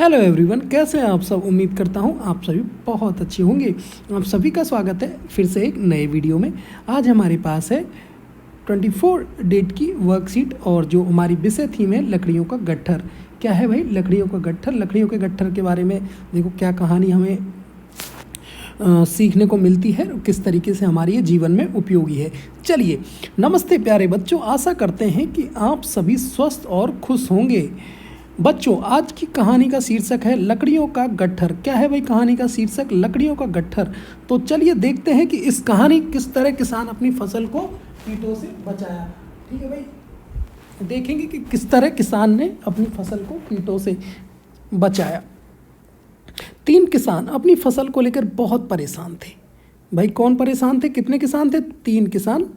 Hello everyone, कैसे हैं आप सब। उम्मीद करता हूं आप सभी बहुत अच्छे होंगे। आप सभी का स्वागत है फिर से एक नए वीडियो में। आज हमारे पास है 24 डेट की वर्कशीट और जो हमारी विषय थीम है लकड़ियों का गट्ठर। क्या है भाई लकड़ियों का गट्ठर। लकड़ियों के गट्ठर के बारे में देखो क्या कहानी हमें सीखने को मिलती है, किस तरीके से हमारे ये जीवन में उपयोगी है। चलिए, नमस्ते प्यारे बच्चों, आशा करते हैं कि आप सभी स्वस्थ और खुश होंगे। बच्चों, आज की कहानी का शीर्षक है लकड़ियों का गट्ठर। क्या है भाई कहानी का शीर्षक? लकड़ियों का गट्ठर। तो चलिए देखते हैं कि इस कहानी किस तरह किसान अपनी फसल को कीटों से बचाया। ठीक है भाई, देखेंगे कि किस तरह किसान ने अपनी फसल को कीटों से बचाया। 3 किसान अपनी फसल को लेकर बहुत परेशान थे। भाई कौन परेशान थे? कितने किसान थे? 3 किसान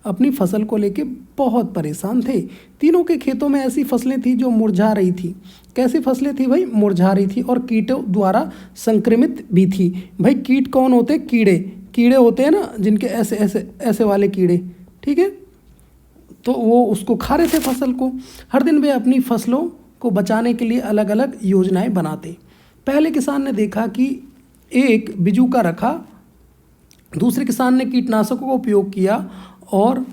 अपनी फसल को लेकर बहुत परेशान थे। तीनों के खेतों में ऐसी फसलें थी जो मुरझा रही थी। कैसी फसलें थी भाई? मुरझा रही थी और कीटों द्वारा संक्रमित भी थी। भाई कीट कौन होते हैं? कीड़े होते हैं ना, जिनके ऐसे ऐसे ऐसे वाले कीड़े। ठीक है, तो वो उसको खा रहे थे फसल को। हर दिन वे अपनी फसलों को बचाने के लिए अलग अलग योजनाएं बनाते। पहले किसान ने देखा कि एक बिजूका रखा, दूसरे किसान ने कीटनाशकों का उपयोग किया और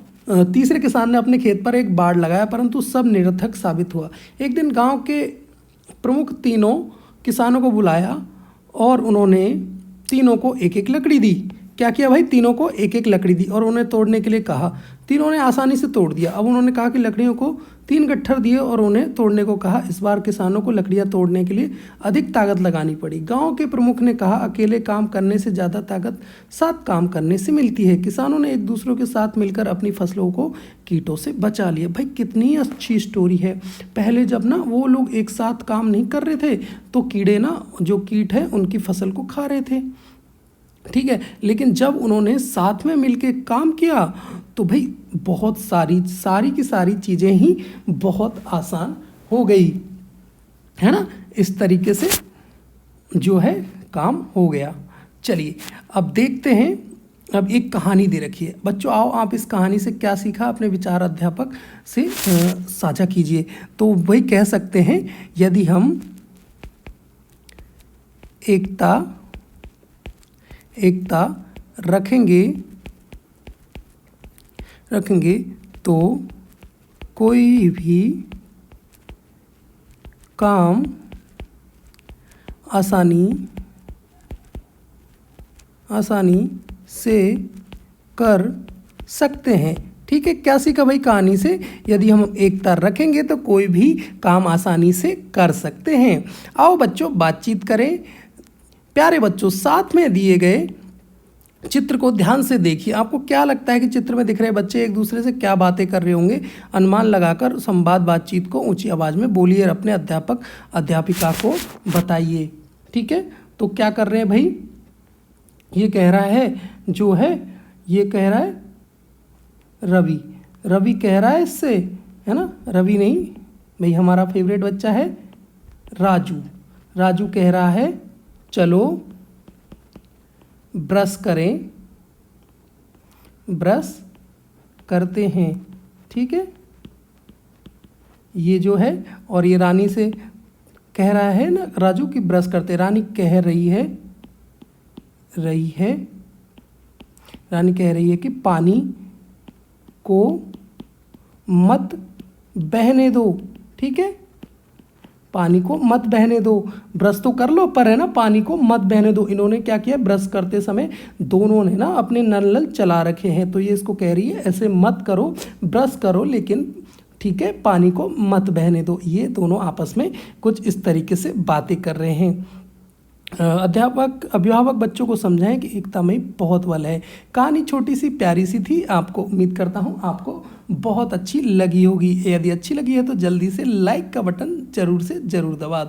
तीसरे किसान ने अपने खेत पर एक बाड़ लगाया, परंतु सब निरर्थक साबित हुआ। एक दिन गांव के प्रमुख तीनों किसानों को बुलाया और उन्होंने तीनों को एक एक लकड़ी दी। क्या किया भाई? तीनों को एक एक लकड़ी दी और उन्हें तोड़ने के लिए कहा। तीनों ने आसानी से तोड़ दिया। अब उन्होंने कहा कि लकड़ियों को 3 गट्ठर दिए और उन्हें तोड़ने को कहा। इस बार किसानों को लकड़ियां तोड़ने के लिए अधिक ताकत लगानी पड़ी। गांव के प्रमुख ने कहा, अकेले काम करने से ज़्यादा ताकत साथ काम करने से मिलती है। किसानों ने एक दूसरों के साथ मिलकर अपनी फसलों को कीटों से बचा लिया। भाई कितनी अच्छी स्टोरी है। पहले जब ना वो लोग एक साथ काम नहीं कर रहे थे तो कीड़े ना, जो कीट है, उनकी फसल को खा रहे थे। ठीक है, लेकिन जब उन्होंने साथ में मिलके काम किया तो भाई बहुत सारी की सारी चीज़ें ही बहुत आसान हो गई, है ना। इस तरीके से जो है काम हो गया। चलिए अब देखते हैं। अब एक कहानी दे रखी है बच्चों, आओ आप इस कहानी से क्या सीखा अपने विचार अध्यापक से साझा कीजिए। तो वही कह सकते हैं, यदि हम एकता रखेंगे तो कोई भी काम आसानी से कर सकते हैं। ठीक है, क्या सीखा भाई कहानी से? यदि हम एकता रखेंगे तो कोई भी काम आसानी से कर सकते हैं। आओ बच्चों बातचीत करें। प्यारे बच्चों, साथ में दिए गए चित्र को ध्यान से देखिए। आपको क्या लगता है कि चित्र में दिख रहे बच्चे एक दूसरे से क्या बातें कर रहे होंगे? अनुमान लगाकर संवाद बातचीत को ऊंची आवाज़ में बोलिए और अपने अध्यापक अध्यापिका को बताइए। ठीक है, तो क्या कर रहे हैं भाई? ये कह रहा है जो है, ये कह रहा है रवि कह रहा है इससे, है ना। रवि नहीं भाई, हमारा फेवरेट बच्चा है राजू कह रहा है चलो ब्रश करते हैं। ठीक है, ये जो है, और ये रानी से कह रहा है ना राजू की ब्रश करते। रानी कह रही है कि पानी को मत बहने दो। ठीक है, पानी को मत बहने दो। ब्रश तो कर लो, पर है ना पानी को मत बहने दो। इन्होंने क्या किया? ब्रश करते समय दोनों ने ना अपने नल चला रखे हैं, तो ये इसको कह रही है ऐसे मत करो, ब्रश करो, लेकिन ठीक है पानी को मत बहने दो। ये दोनों आपस में कुछ इस तरीके से बातें कर रहे हैं। अभिभावक बच्चों को समझाएं कि एकता में बहुत बल है। कहानी छोटी सी प्यारी सी थी। आपको उम्मीद करता हूँ आपको बहुत अच्छी लगी होगी। यदि अच्छी लगी है तो जल्दी से लाइक का बटन जरूर से जरूर दबा दो।